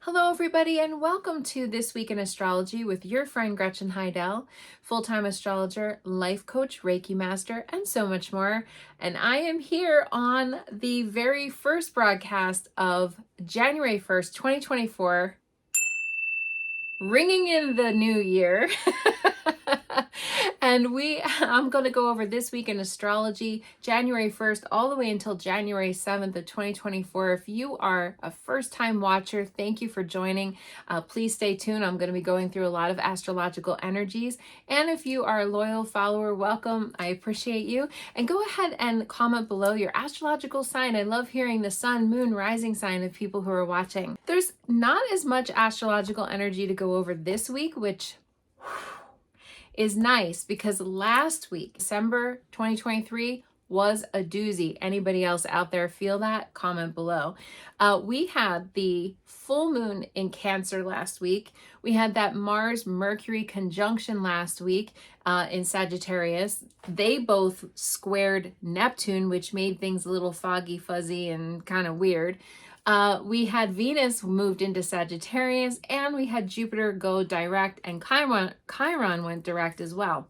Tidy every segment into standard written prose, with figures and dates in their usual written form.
Hello, everybody, and welcome to This Week in Astrology with your friend Gretchen Heidel, full-time astrologer, life coach, Reiki master, and so much more. And I am here on the very first broadcast of January 1st, 2024, ringing in the new year. And I'm going to go over this week in astrology, January 1st, all the way until January 7th of 2024. If you are a first-time watcher, thank you for joining. Please stay tuned. I'm going to be going through a lot of astrological energies. And if you are a loyal follower, welcome. I appreciate you. And go ahead and comment below your astrological sign. I love hearing the sun, moon, rising sign of people who are watching. There's not as much astrological energy to go over this week, which is nice because last week, December 2023, was a doozy. Anybody else out there feel that? Comment below. We had the full moon in Cancer last week. We had that Mars-Mercury conjunction last week in Sagittarius. They both squared Neptune, which made things a little foggy, fuzzy, and kind of weird. We had Venus moved into Sagittarius, and we had Jupiter go direct, and Chiron went direct as well.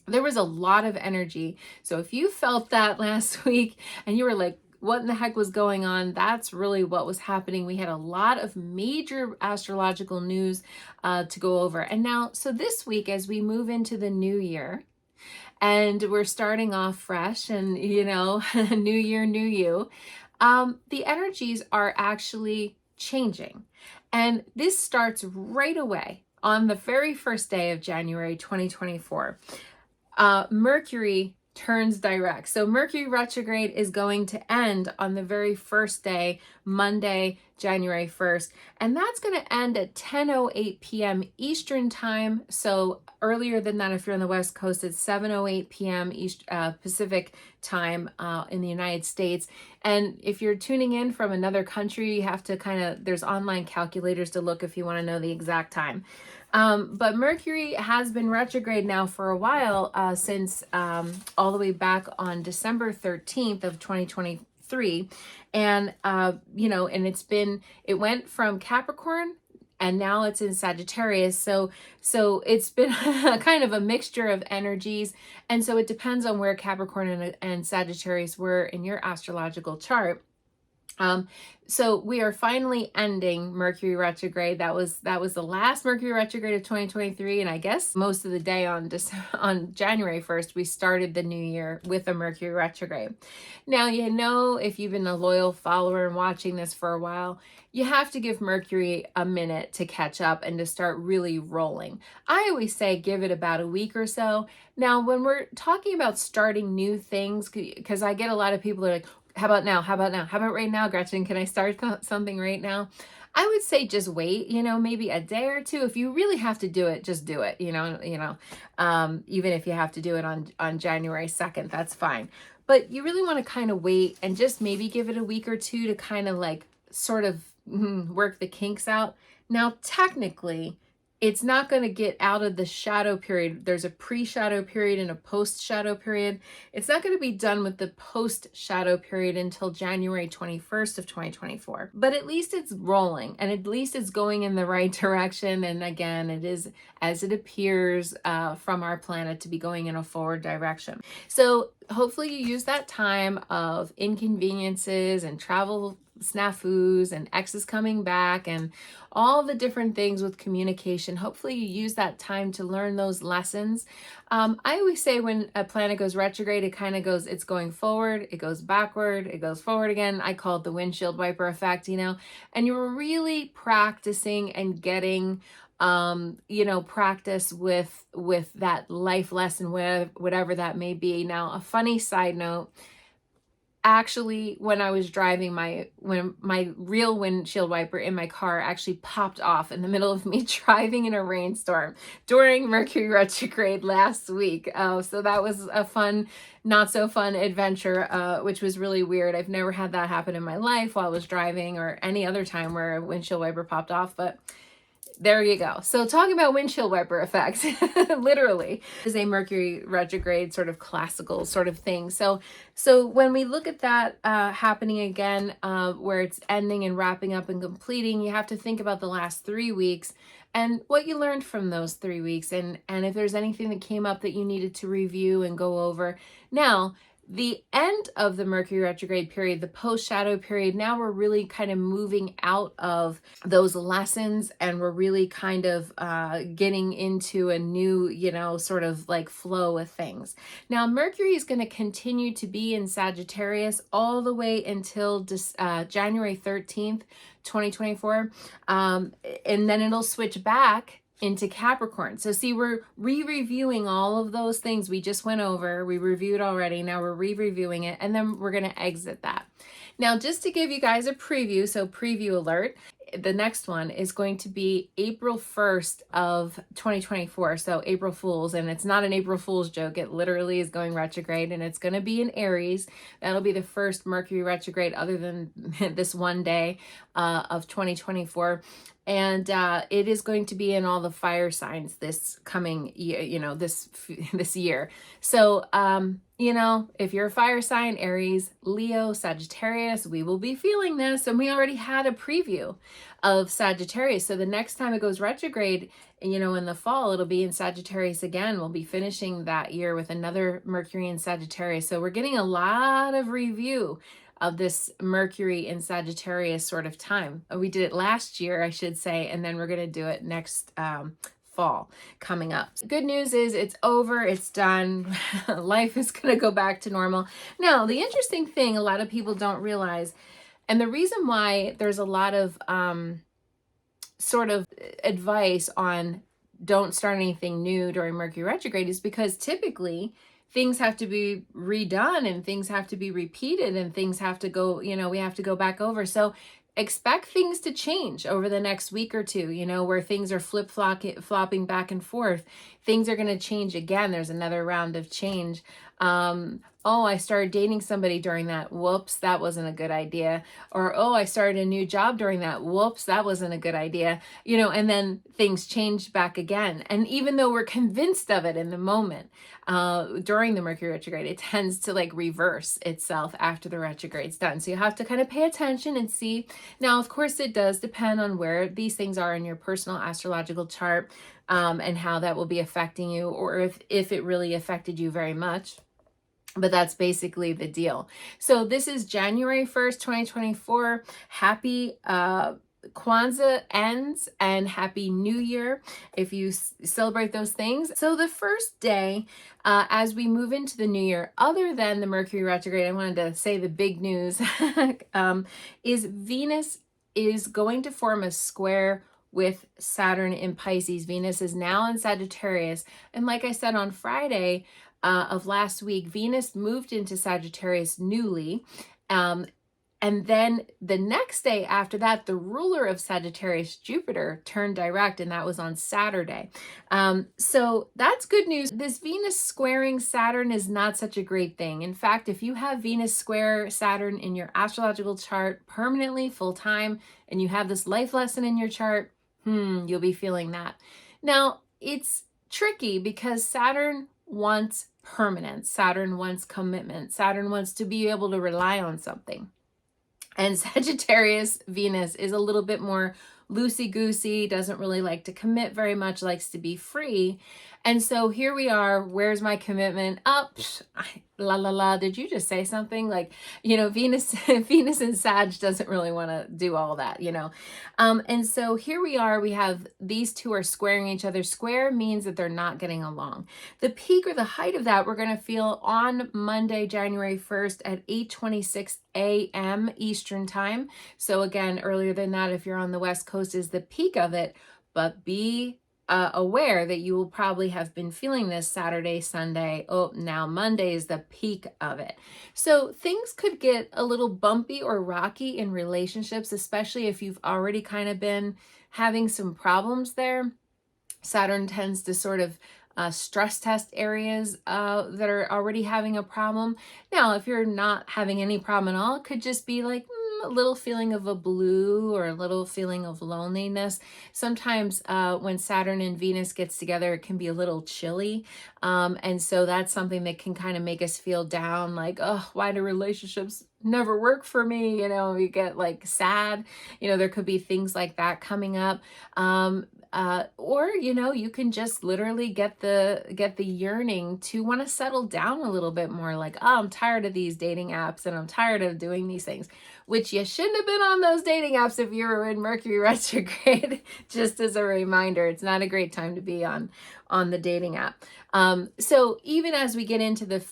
There was a lot of energy. So if you felt that last week and you were like, what in the heck was going on? That's really what was happening. We had a lot of major astrological news to go over. And now, so this week, as we move into the new year, and we're starting off fresh and, new year, new you, the energies are actually changing. And this starts right away on the very first day of January 2024. Mercury turns direct. So Mercury retrograde is going to end on the very first day, Monday, January 1st. And that's going to end at 10:08 p.m. Eastern time. So earlier than that, if you're on the West Coast, it's 7:08 p.m. Pacific time in the United States. And if you're tuning in from another country, you have to there's online calculators to look if you want to know the exact time. But Mercury has been retrograde now for a while, since all the way back on December 13th of 2023. And, and it went from Capricorn and now it's in Sagittarius. So it's been kind of a mixture of energies. And so it depends on where Capricorn and Sagittarius were in your astrological chart. So we are finally ending Mercury retrograde. That was the last Mercury retrograde of 2023, and I guess most of the day on January 1st, we started the new year with a Mercury retrograde. Now, if you've been a loyal follower and watching this for a while, you have to give Mercury a minute to catch up and to start really rolling. I always say give it about a week or so. Now, when we're talking about starting new things, because I get a lot of people that are like, how about now? How about now? How about right now, Gretchen? Can I start something right now? I would say just wait, maybe a day or two. If you really have to do it, just do it, even if you have to do it on January 2nd, that's fine. But you really want to kind of wait and just maybe give it a week or two to kind of sort of work the kinks out. Now, technically, it's not going to get out of the shadow period. There's a pre-shadow period and a post-shadow period. It's not going to be done with the post-shadow period until January 21st of 2024. But at least it's rolling, and at least it's going in the right direction. And again, it is, as it appears from our planet, to be going in a forward direction. So hopefully you use that time of inconveniences and travel snafus and exes coming back and all the different things with communication. Hopefully you use that time to learn those lessons. I always say when a planet goes retrograde, it's going forward, it goes backward, it goes forward again. I call it the windshield wiper effect, and you're really practicing and getting practice with that life lesson, whatever that may be. Now, a funny side note, actually, when I was driving, when my real windshield wiper in my car actually popped off in the middle of me driving in a rainstorm during Mercury retrograde last week. So that was a fun, not so fun adventure, which was really weird. I've never had that happen in my life while I was driving or any other time where a windshield wiper popped off, but There you go. So talking about windshield wiper effects, literally, is a Mercury retrograde sort of classical sort of thing. So when we look at that happening again, where it's ending and wrapping up and completing, you have to think about the last 3 weeks and what you learned from those 3 weeks, and if there's anything that came up that you needed to review and go over. Now, the end of the Mercury retrograde period, the post shadow period, now we're really kind of moving out of those lessons, and we're really kind of getting into a new, sort of like flow of things. Now, Mercury is going to continue to be in Sagittarius all the way until January 13th, 2024. And then it'll switch back into Capricorn. So see, we're re-reviewing all of those things we just went over. We reviewed already. Now we're re-reviewing it, and then we're going to exit that. Now, just to give you guys a preview, so preview alert, the next one is going to be April 1st of 2024. So April Fool's, and it's not an April Fool's joke. It literally is going retrograde, and it's going to be in Aries. That'll be the first Mercury retrograde other than this one day of 2024. And it is going to be in all the fire signs this coming year, this year. So, if you're a fire sign, Aries, Leo, Sagittarius, we will be feeling this. And we already had a preview of Sagittarius. So the next time it goes retrograde, in the fall, it'll be in Sagittarius again. We'll be finishing that year with another Mercury in Sagittarius. So we're getting a lot of review of this Mercury in Sagittarius sort of time. We did it last year, I should say, and then we're going to do it next fall coming up. Good news is it's over, it's done. Life is going to go back to normal. Now, the interesting thing a lot of people don't realize, and the reason why there's a lot of sort of advice on don't start anything new during Mercury retrograde, is because typically things have to be redone and things have to be repeated and things have to go, we have to go back over. So expect things to change over the next week or two, where things are flopping back and forth. Things are going to change again. There's another round of change. Oh, I started dating somebody during that. Whoops, that wasn't a good idea. Or, oh, I started a new job during that. Whoops, that wasn't a good idea. And then things change back again. And even though we're convinced of it in the moment, during the Mercury retrograde, it tends to like reverse itself after the retrograde's done. So you have to kind of pay attention and see. Now, of course, it does depend on where these things are in your personal astrological chart, and how that will be affecting you, or if it really affected you very much. But that's basically the deal. So this is January 1st, 2024. Happy Kwanzaa ends and Happy New Year if you celebrate those things. So the first day, as we move into the new year, other than the Mercury retrograde, I wanted to say the big news is Venus is going to form a square with Saturn in Pisces. Venus is now in Sagittarius. And like I said on Friday, of last week, Venus moved into Sagittarius newly. And then the next day after that, the ruler of Sagittarius, Jupiter, turned direct, and that was on Saturday. So that's good news. This Venus squaring Saturn is not such a great thing. In fact, if you have Venus square Saturn in your astrological chart permanently, full time, and you have this life lesson in your chart, you'll be feeling that. Now, it's tricky because Saturn wants permanence. Saturn wants commitment. Saturn wants to be able to rely on something. And Sagittarius Venus is a little bit more loosey-goosey, doesn't really like to commit very much, likes to be free. And so here we are. Where's my commitment? Up. La la la. Did you just say something? Like, Venus and Sag doesn't really want to do all that, And so here we are. We have these two are squaring each other. Square means that they're not getting along. The peak or the height of that we're going to feel on Monday, January 1st at 8:26 a.m. Eastern time. So again, earlier than that, if you're on the West Coast, is the peak of it. But be aware that you will probably have been feeling this Saturday, Sunday. Oh, now Monday is the peak of it. So things could get a little bumpy or rocky in relationships, especially if you've already kind of been having some problems there. Saturn tends to sort of stress test areas that are already having a problem. Now, if you're not having any problem at all, it could just be like, little feeling of a blue or a little feeling of loneliness. Sometimes when Saturn and Venus gets together, it can be a little chilly. And so that's something that can kind of make us feel down, like, oh, why do relationships never work for me? You get like sad. There could be things like that coming up. Or you can just literally get the yearning to want to settle down a little bit more, like, oh, I'm tired of these dating apps and I'm tired of doing these things, which you shouldn't have been on those dating apps if you were in Mercury retrograde. Just as a reminder, it's not a great time to be on the dating app. So even as we get into the,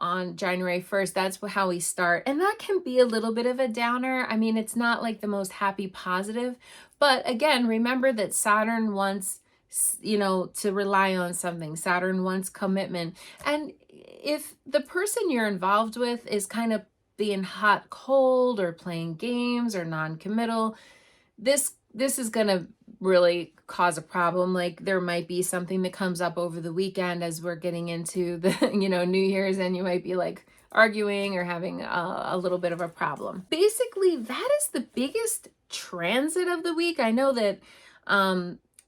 on January 1st, that's how we start. And that can be a little bit of a downer. I mean, it's not like the most happy positive, but again, remember that Saturn wants, to rely on something. Saturn wants commitment. And if the person you're involved with is kind of being hot, cold, or playing games or non-committal, this is going to really cause a problem. Like, there might be something that comes up over the weekend as we're getting into the, New Year's, and you might be like arguing or having a little bit of a problem. Basically, that is the biggest transit of the week. I know that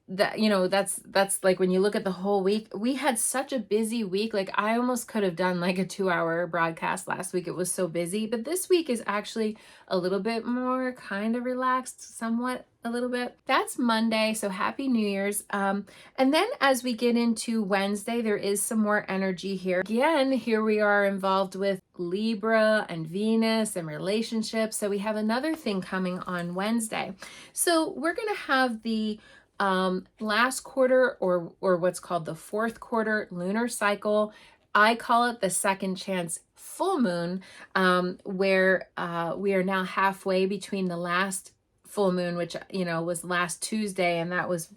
that's like, when you look at the whole week, we had such a busy week. Like, I almost could have done like a 2-hour broadcast last week. It was so busy, but this week is actually a little bit more kind of relaxed, somewhat, a little bit. That's Monday, so happy New Year's. And then as we get into Wednesday, there is some more energy here. Again, here we are involved with Libra and Venus and relationships. So we have another thing coming on Wednesday. So we're going to have the last quarter, or what's called the fourth quarter lunar cycle. I call it the second chance full moon, where we are now halfway between the last full moon, which was last Tuesday, and that was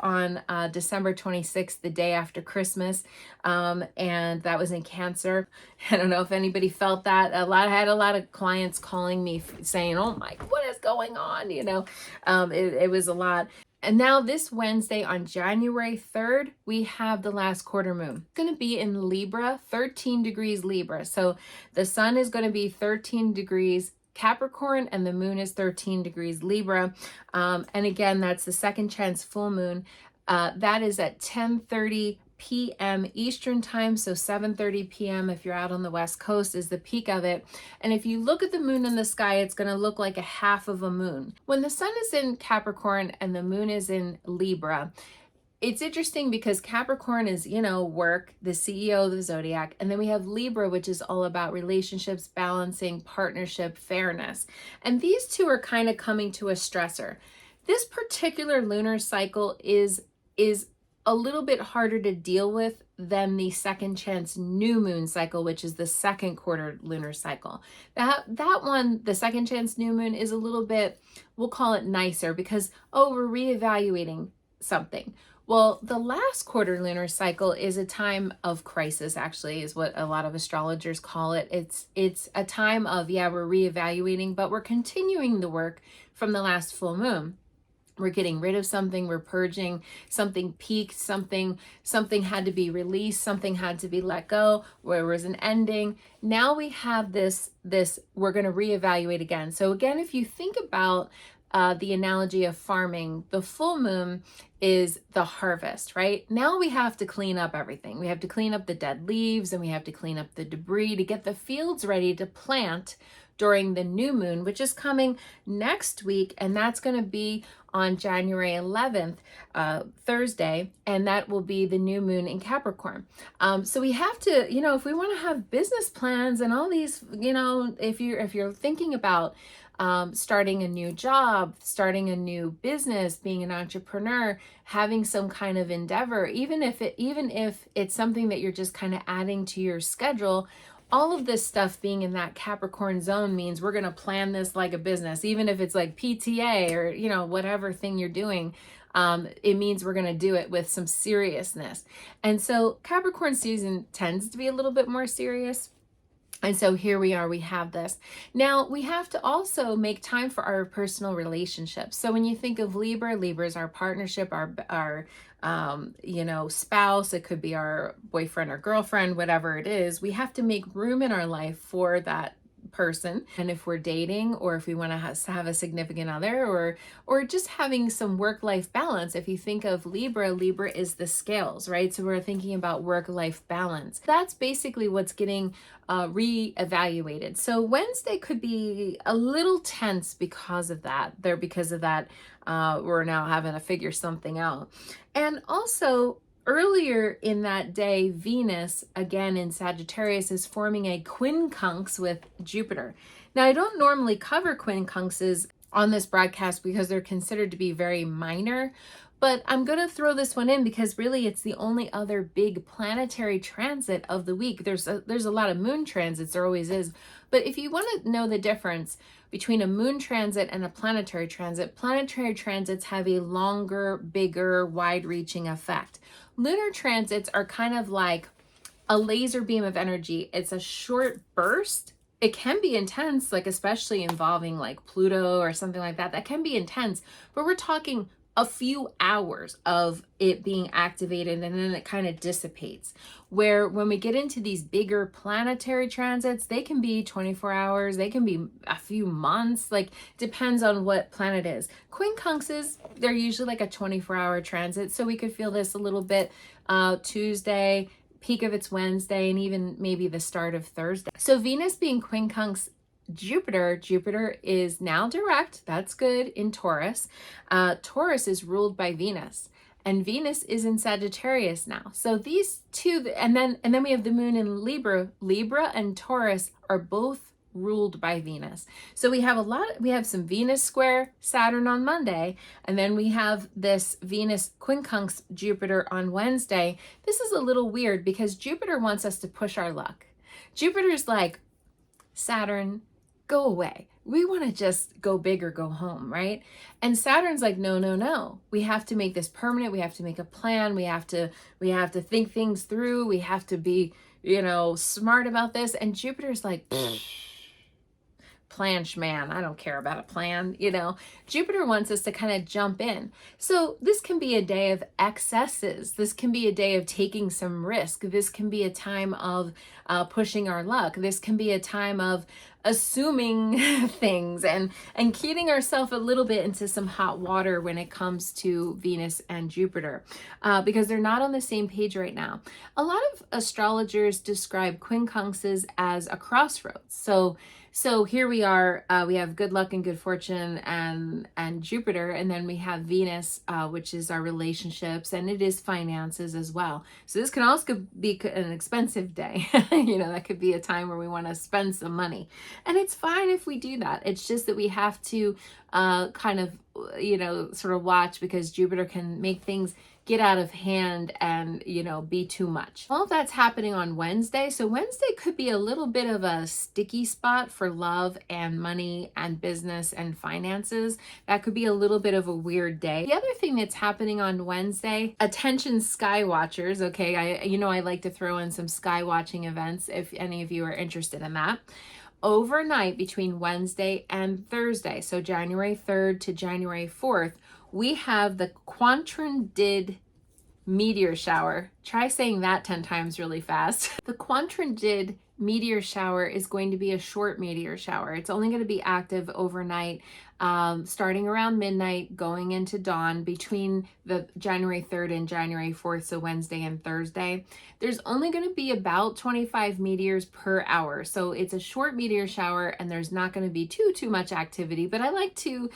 on December 26th, the day after Christmas, and that was in Cancer. I don't know if anybody felt that. I had a lot of clients calling me saying, oh my, what is going on? It was a lot. And now this Wednesday on January 3rd, we have the last quarter moon. It's going to be in Libra, 13 degrees Libra. So the sun is going to be 13 degrees Capricorn and the moon is 13 degrees Libra. And again, that's the second chance full moon. That is at 10:30 p.m. Eastern time. So 7:30 p.m. if you're out on the West Coast is the peak of it. And if you look at the moon in the sky, it's going to look like a half of a moon. When the sun is in Capricorn and the moon is in Libra, it's interesting because Capricorn is, work, the CEO of the zodiac. And then we have Libra, which is all about relationships, balancing, partnership, fairness. And these two are kind of coming to a stressor. This particular lunar cycle is a little bit harder to deal with than the second chance new moon cycle, which is the second quarter lunar cycle. That one, the second chance new moon, is a little bit, we'll call it nicer because, we're reevaluating something. Well, the last quarter lunar cycle is a time of crisis, actually, is what a lot of astrologers call it. It's a time of, we're reevaluating, but we're continuing the work from the last full moon. We're getting rid of something, we're purging, something peaked, something had to be released, something had to be let go, where was an ending. Now we have this we're going to reevaluate again. So again, if you think about the analogy of farming, the full moon is the harvest, right? Now we have to clean up everything. We have to clean up the dead leaves and we have to clean up the debris to get the fields ready to plant during the new moon, which is coming next week. And that's going to be on January 11th, Thursday, and that will be the new moon in Capricorn. So we have to, if we want to have business plans and all these, if you're thinking about starting a new job, starting a new business, being an entrepreneur, having some kind of endeavor, even if it's something that you're just kind of adding to your schedule, all of this stuff being in that Capricorn zone means we're going to plan this like a business, even if it's like PTA or, whatever thing you're doing. It means we're going to do it with some seriousness. And so Capricorn season tends to be a little bit more serious. And so here we are, we have this. Now we have to also make time for our personal relationships. So when you think of Libra is our partnership, our spouse, it could be our boyfriend or girlfriend, whatever it is. We have to make room in our life for that person, and if we're dating, or if we want to have a significant other, or just having some work-life balance. If you think of Libra, Libra is the scales, right? So we're thinking about work-life balance. That's basically what's getting re-evaluated. So Wednesday could be a little tense because of that. We're now having to figure something out. And also, earlier in that day, Venus, again in Sagittarius, is forming a quincunx with Jupiter. Now, I don't normally cover quincunxes on this broadcast because they're considered to be very minor, but I'm going to throw this one in because really it's the only other big planetary transit of the week. There's a lot of moon transits, there always is, but if you want to know the difference between a moon transit and a planetary transits have a longer, bigger, wide-reaching effect. Lunar transits are kind of like a laser beam of energy. It's a short burst. It can be intense, like especially involving like Pluto or something like that. That can be intense, but we're talking a few hours of it being activated and then it kind of dissipates. Where when we get into these bigger planetary transits, they can be 24 hours, they can be a few months, like depends on what planet is. Quincunxes, they're usually like a 24-hour transit, so we could feel this a little bit Tuesday, peak of it's Wednesday, and even maybe the start of Thursday. So Venus being quincunx Jupiter is now direct. That's good in Taurus. Taurus is ruled by Venus, and Venus is in Sagittarius now. So these two, and then we have the moon in Libra. Libra and Taurus are both ruled by Venus. So we have some Venus square Saturn on Monday, and then we have this Venus quincunx Jupiter on Wednesday. This is a little weird because Jupiter wants us to push our luck. Jupiter's like, Saturn, go away. We want to just go big or go home, right? And Saturn's like, no, no, no. We have to make this permanent. We have to make a plan. We have to think things through. We have to be, smart about this. And Jupiter's like, planche man, I don't care about a plan. Jupiter wants us to kind of jump in. So this can be a day of excesses. This can be a day of taking some risk. This can be a time of pushing our luck. This can be a time of assuming things and getting ourselves a little bit into some hot water when it comes to Venus and Jupiter, because they're not on the same page right now. A lot of astrologers describe quincunxes as a crossroads. So here we are, we have good luck and good fortune and Jupiter, and then we have Venus, which is our relationships, and it is finances as well. So this can also be an expensive day. That could be a time where we want to spend some money. And it's fine if we do that. It's just that we have to sort of watch, because Jupiter can make things get out of hand and, be too much. All of that's happening on Wednesday. So Wednesday could be a little bit of a sticky spot for love and money and business and finances. That could be a little bit of a weird day. The other thing that's happening on Wednesday, attention sky watchers, okay, I like to throw in some sky watching events if any of you are interested in that. Overnight between Wednesday and Thursday, so January 3rd to January 4th, we have the Quadrantid meteor shower. Try saying that 10 times really fast. The Quadrantid meteor shower is going to be a short meteor shower. It's only going to be active overnight, starting around midnight, going into dawn between the January 3rd and January 4th, so Wednesday and Thursday. There's only going to be about 25 meteors per hour. So it's a short meteor shower and there's not going to be too much activity. But I like to,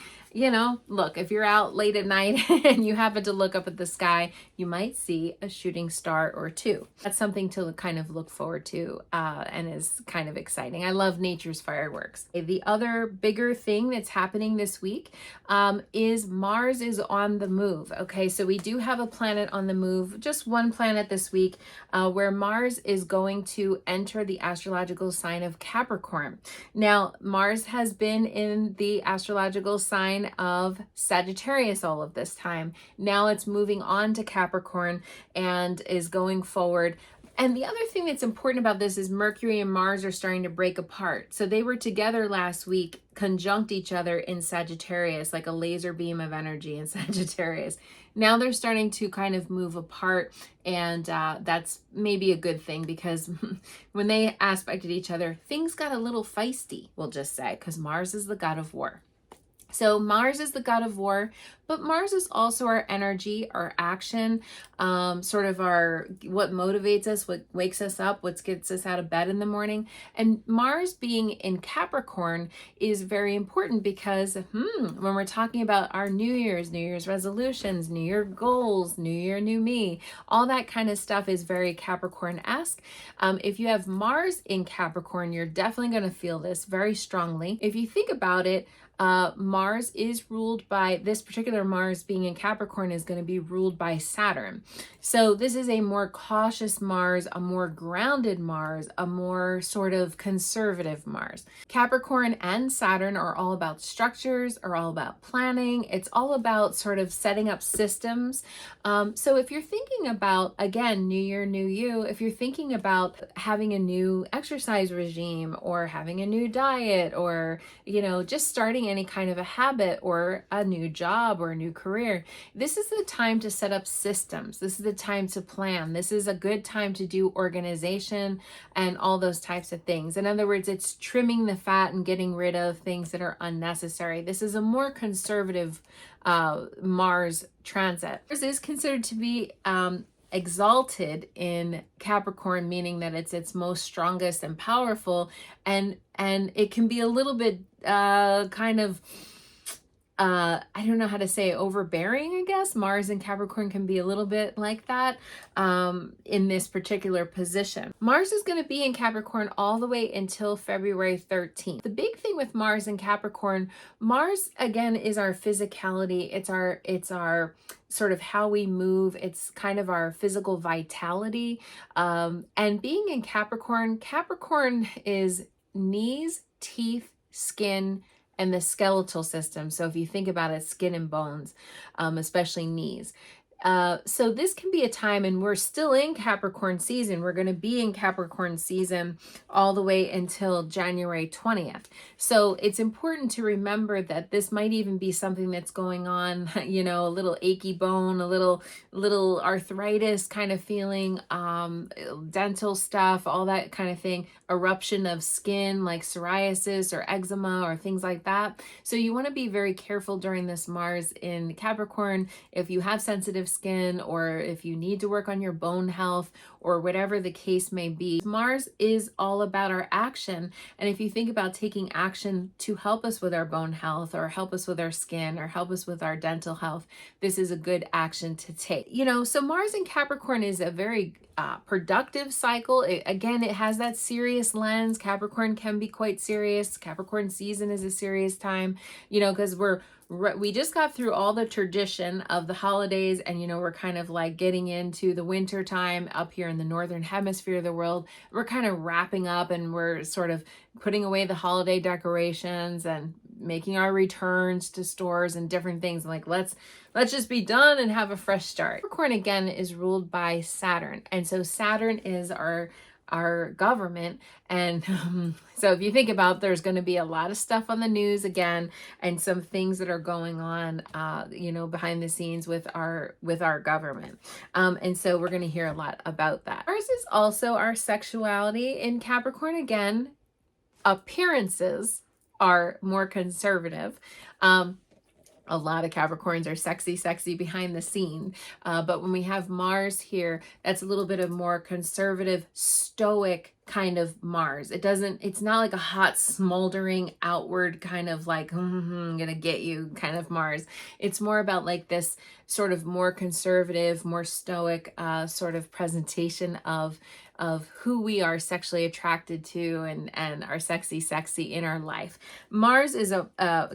look, if you're out late at night and you happen to look up at the sky, you might see a shooting star or two. That's something to kind of look forward to and is kind of exciting. I love nature's fireworks. The other bigger thing that's happening this week is Mars is on the move. Okay, so we do have a planet on the move, just one planet this week, where Mars is going to enter the astrological sign of Capricorn. Now, Mars has been in the astrological sign of Sagittarius all of this time. Now it's moving on to Capricorn and is going forward. And the other thing that's important about this is Mercury and Mars are starting to break apart. So they were together last week, conjunct each other in Sagittarius, like a laser beam of energy in Sagittarius. Now they're starting to kind of move apart, and that's maybe a good thing, because when they aspected each other, things got a little feisty, we'll just say, because Mars is the god of war. So Mars is the god of war, but Mars is also our energy, our action, sort of what motivates us, what wakes us up, what gets us out of bed in the morning. And Mars being in Capricorn is very important, because when we're talking about our New Year's resolutions, New Year goals, New Year, new me, all that kind of stuff is very Capricorn-esque. If you have Mars in Capricorn, you're definitely going to feel this very strongly. If you think about it, Mars is ruled by, this particular Mars being in Capricorn is going to be ruled by Saturn. So this is a more cautious Mars, a more grounded Mars, a more sort of conservative Mars. Capricorn and Saturn are all about structures, are all about planning. It's all about sort of setting up systems. So if you're thinking about, again, New Year, new you, if you're thinking about having a new exercise regime, or having a new diet, or, just starting any kind of a habit, or a new job, or a new career, this is the time to set up systems. This is the time to plan. This is a good time to do organization and all those types of things. In other words, it's trimming the fat and getting rid of things that are unnecessary. This is a more conservative Mars transit. Mars is considered to be exalted in Capricorn, meaning that it's its most strongest and powerful, and it can be a little bit kind of I don't know how to say, overbearing, I guess. Mars in Capricorn can be a little bit like that in this particular position. Mars is going to be in Capricorn all the way until February 13th. The big thing with Mars in Capricorn, Mars, again, is our physicality. It's our sort of how we move. It's kind of our physical vitality. And being in Capricorn, Capricorn is knees, teeth, skin, and the skeletal system. So if you think about it, skin and bones, especially knees. So this can be a time, and we're still in Capricorn season. We're going to be in Capricorn season all the way until January 20th. So it's important to remember that this might even be something that's going on, a little achy bone, a little arthritis kind of feeling, dental stuff, all that kind of thing, eruption of skin like psoriasis or eczema or things like that. So you want to be very careful during this Mars in Capricorn. If you have sensitive skin, or if you need to work on your bone health, or whatever the case may be, Mars is all about our action. And if you think about taking action to help us with our bone health, or help us with our skin, or help us with our dental health, this is a good action to take. So Mars in Capricorn is a very productive cycle. Again, it has that serious lens. Capricorn can be quite serious. Capricorn season is a serious time, because we just got through all the tradition of the holidays, and we're kind of like getting into the winter time up here in the northern hemisphere of the world. We're kind of wrapping up, and we're sort of putting away the holiday decorations and making our returns to stores and different things. Like, let's just be done and have a fresh start. Capricorn, again, is ruled by Saturn, and so Saturn is our government. And so if you think about, there's going to be a lot of stuff on the news again, and some things that are going on behind the scenes with our government, and so we're going to hear a lot about that. Mars is also our sexuality in Capricorn. Again, appearances are more conservative. A lot of Capricorns are sexy behind the scene. But when we have Mars here, that's a little bit of more conservative, stoic kind of Mars. It's not like a hot, smoldering outward kind of like, I'm gonna get you kind of Mars. It's more about like this sort of more conservative, more stoic sort of presentation of who we are sexually attracted to, and our sexy in our life. Mars is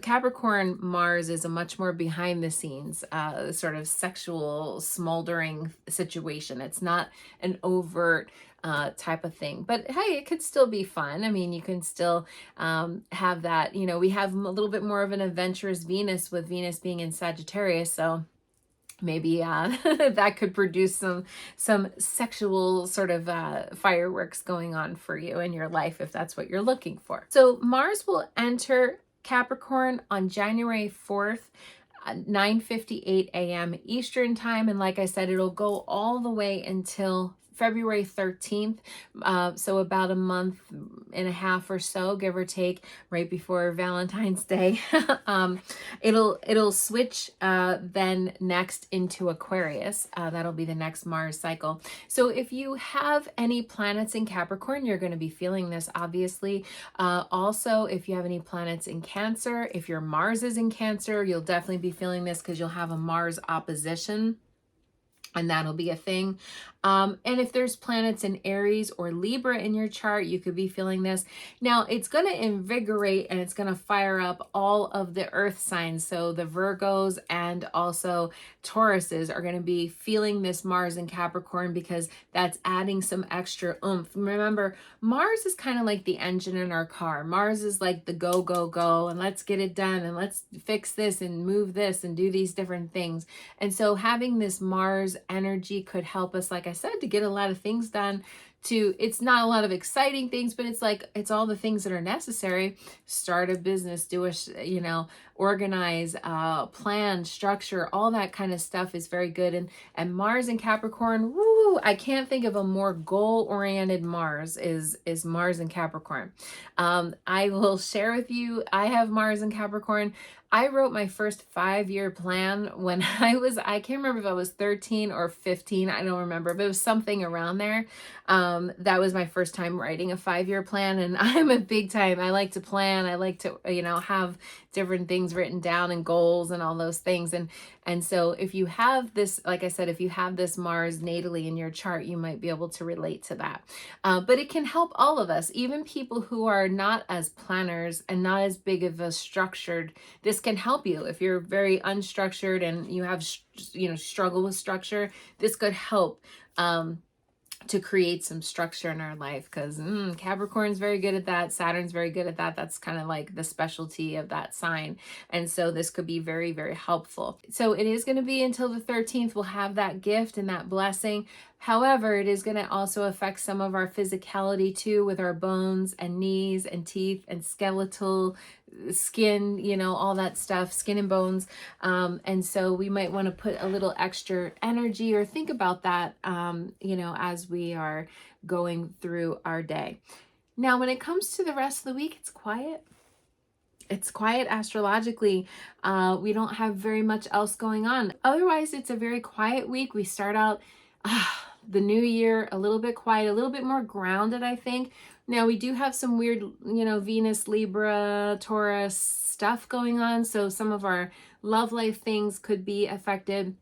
Capricorn Mars is a much more behind the scenes sort of sexual smoldering situation. It's not an overt type of thing, but hey, it could still be fun. I mean, you can still have that, we have a little bit more of an adventurous Venus, with Venus being in Sagittarius. So maybe that could produce some sexual sort of fireworks going on for you in your life if that's what you're looking for. So Mars will enter Capricorn on January 4th. 9:58 a.m. Eastern time, and like I said, it'll go all the way until February 13th, so about a month and a half or so, give or take, right before Valentine's Day. It'll switch then next into Aquarius. That'll be the next Mars cycle. So if you have any planets in Capricorn, you're going to be feeling this, obviously. Also, if you have any planets in Cancer, if your Mars is in Cancer, you'll definitely be feeling this because you'll have a Mars opposition, and that'll be a thing. And if there's planets in Aries or Libra in your chart, you could be feeling this. Now, it's going to invigorate and it's going to fire up all of the earth signs. So the Virgos and also Tauruses are going to be feeling this Mars in Capricorn because that's adding some extra oomph. Remember, Mars is kind of like the engine in our car. Mars is like the go, go, go, and let's get it done, and let's fix this and move this and do these different things. And so having this Mars energy could help us, like I said, to get a lot of things done. It's not a lot of exciting things, but it's all the things that are necessary. Start a business, organize, plan, structure, all that kind of stuff is very good. And Mars in Capricorn, woo, I can't think of a more goal-oriented Mars is Mars in Capricorn. I will share with you, I have Mars in Capricorn. I wrote my first 5-year plan when I can't remember if I was 13 or 15. I don't remember, but it was something around there. That was my first time writing a 5-year plan. And I'm a big time, I like to plan. I like to, have different things written down and goals and all those things. And so if you have this, like I said, if you have this Mars natally in your chart, you might be able to relate to that. But it can help all of us, even people who are not as planners and not as big of a structured. This can help you if you're very unstructured and you have, struggle with structure. This could help to create some structure in our life, because Capricorn's very good at that. Saturn's very good at that. That's kind of like the specialty of that sign. And so this could be very, very helpful. So it is going to be until the 13th. We'll have that gift and that blessing. However, it is going to also affect some of our physicality too, with our bones and knees and teeth and skeletal skin, all that stuff, skin and bones. And so we might want to put a little extra energy or think about that, as we are going through our day. Now, when it comes to the rest of the week, it's quiet. It's quiet astrologically. We don't have very much else going on. Otherwise, it's a very quiet week. We start out the new year a little bit quiet, a little bit more grounded, I think. Now, we do have some weird, Venus, Libra, Taurus stuff going on. So some of our love life things could be affected.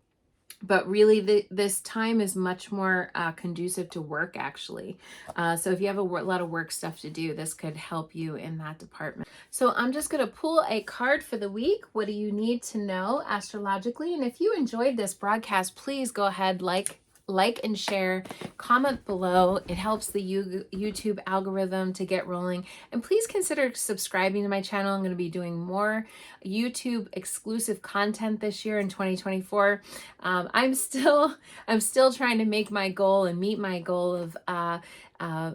But really, this time is much more conducive to work, actually. So if you have a lot of work stuff to do, this could help you in that department. So I'm just going to pull a card for the week. What do you need to know astrologically? And if you enjoyed this broadcast, please go ahead, like and share, comment below. It helps the YouTube algorithm to get rolling. And please consider subscribing to my channel. I'm going to be doing more YouTube exclusive content this year in 2024. I'm still trying to make my goal and meet my goal of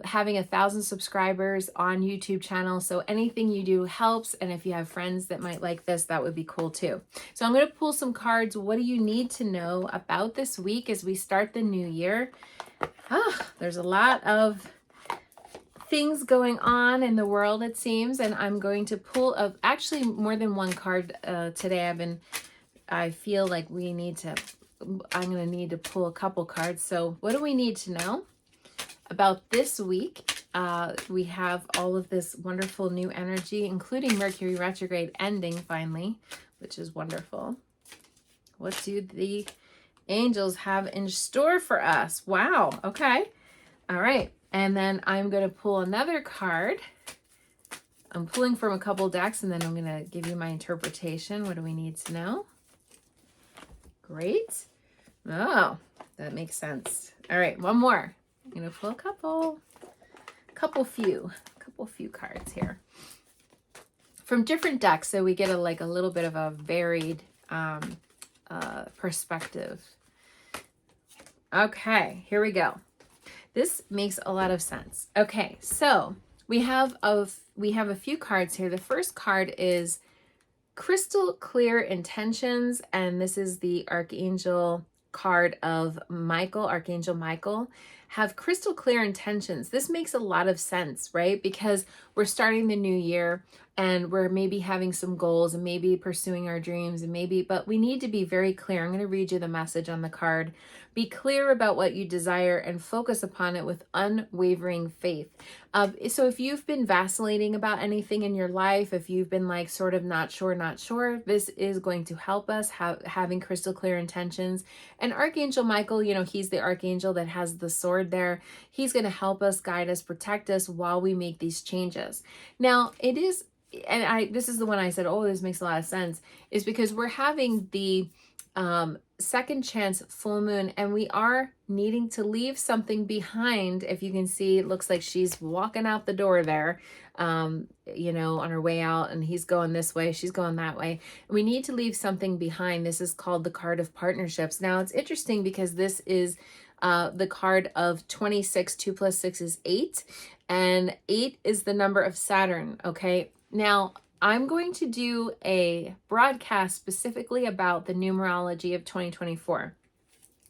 having 1,000 subscribers on YouTube channel. So anything you do helps. And if you have friends that might like this, that would be cool too. So I'm going to pull some cards. What do you need to know about this week as we start the new year? There's a lot of things going on in the world, it seems. And I'm going to pull actually more than one card today. I feel like I'm going to need to pull a couple cards. So what do we need to know about this week? We have all of this wonderful new energy, including Mercury Retrograde ending finally, which is wonderful. What do the angels have in store for us? Wow. Okay. All right. And then I'm going to pull another card. I'm pulling from a couple decks, and then I'm going to give you my interpretation. What do we need to know? Great. Oh, that makes sense. All right. One more. I'm going to pull a couple few cards here from different decks. So we get a little bit of a varied perspective. Okay, here we go. This makes a lot of sense. Okay, so we have a few cards here. The first card is crystal clear intentions, and this is the Archangel card of Michael, Archangel Michael. Have crystal clear intentions. This makes a lot of sense, right? Because we're starting the new year and we're maybe having some goals and maybe pursuing our dreams and maybe, but we need to be very clear. I'm going to read you the message on the card. Be clear about what you desire and focus upon it with unwavering faith. So if you've been vacillating about anything in your life, if you've been like sort of not sure, this is going to help us having crystal clear intentions. And Archangel Michael, you know, he's the archangel that has the sword there. He's going to help us, guide us, protect us while we make these changes. Now, it is, and this is the one I said, oh, this makes a lot of sense, is because we're having the second chance full moon, and we are needing to leave something behind. If you can see, it looks like she's walking out the door there, you know, on her way out, and he's going this way, she's going that way. We need to leave something behind. This is called the card of partnerships. Now, it's interesting because this is the card of 26. 2 plus 6 is 8, and 8 is the number of Saturn. Okay, now I'm going to do a broadcast specifically about the numerology of 2024.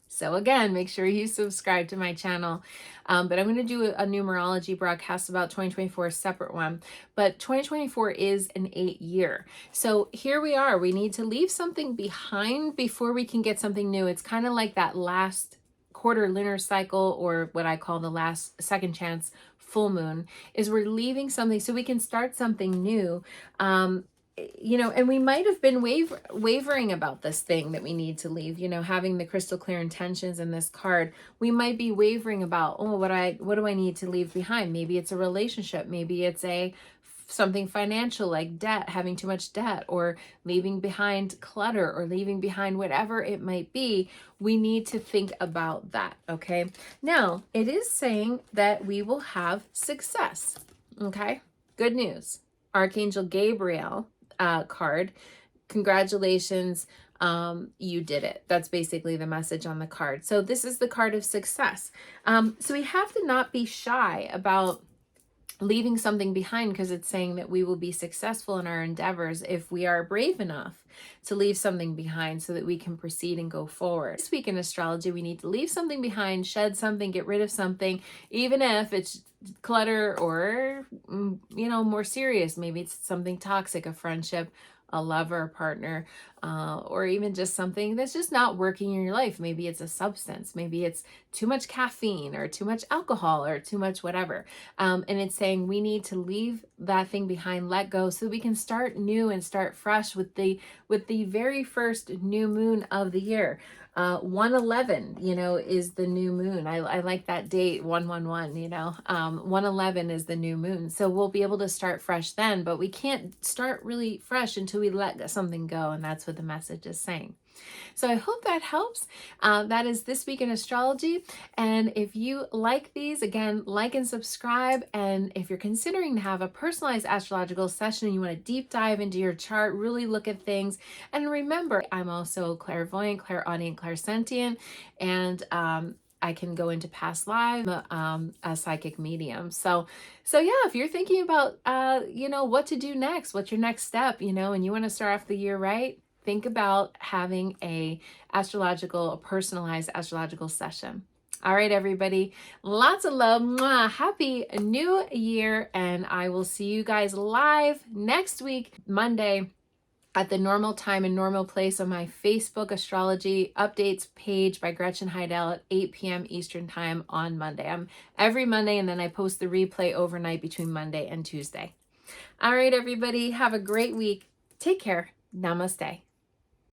So again, make sure you subscribe to my channel. But I'm going to do a numerology broadcast about 2024, a separate one. But 2024 is an 8 year. So here we are. We need to leave something behind before we can get something new. It's kind of like that last quarter lunar cycle, or what I call the last second chance full moon, is we're leaving something so we can start something new. You know, and we might have been wavering about this thing that we need to leave, you know, having the crystal clear intentions in this card. We might be wavering about, oh, what do I need to leave behind? Maybe it's a relationship. Maybe it's something financial, like debt, having too much debt, or leaving behind clutter, or leaving behind whatever it might be. We need to think about that. Okay. Now, it is saying that we will have success. Okay. Good news. Archangel Gabriel card. Congratulations. You did it. That's basically the message on the card. So this is the card of success. So we have to not be shy about leaving something behind, because it's saying that we will be successful in our endeavors if we are brave enough to leave something behind so that we can proceed and go forward. This week in astrology, we need to leave something behind, shed something, get rid of something, even if it's clutter or, you know, more serious. Maybe it's something toxic, a friendship, a lover, a partner, or even just something that's just not working in your life. Maybe it's a substance, maybe it's too much caffeine or too much alcohol or too much whatever. And it's saying we need to leave that thing behind, let go, so we can start new and start fresh with the very first new moon of the year. 111, you know, is the new moon. I like that date, 111, you know, 111 is the new moon. So we'll be able to start fresh then, but we can't start really fresh until we let something go. And that's what the message is saying. So I hope that helps. That is This Week in Astrology. And if you like these, again, like and subscribe. And if you're considering to have a personalized astrological session and you want to deep dive into your chart, really look at things. And remember, I'm also clairvoyant, clairaudient, clairsentient, and I can go into past lives, a psychic medium. So yeah, if you're thinking about, you know, what to do next, what's your next step, you know, and you want to start off the year right, think about having a personalized astrological session. All right, everybody, lots of love. Mwah. Happy New Year. And I will see you guys live next week, Monday, at the normal time and normal place on my Facebook astrology updates page by Gretchen Heidel at 8 p.m. Eastern time on Monday. I'm every Monday, and then I post the replay overnight between Monday and Tuesday. All right, everybody, have a great week. Take care. Namaste.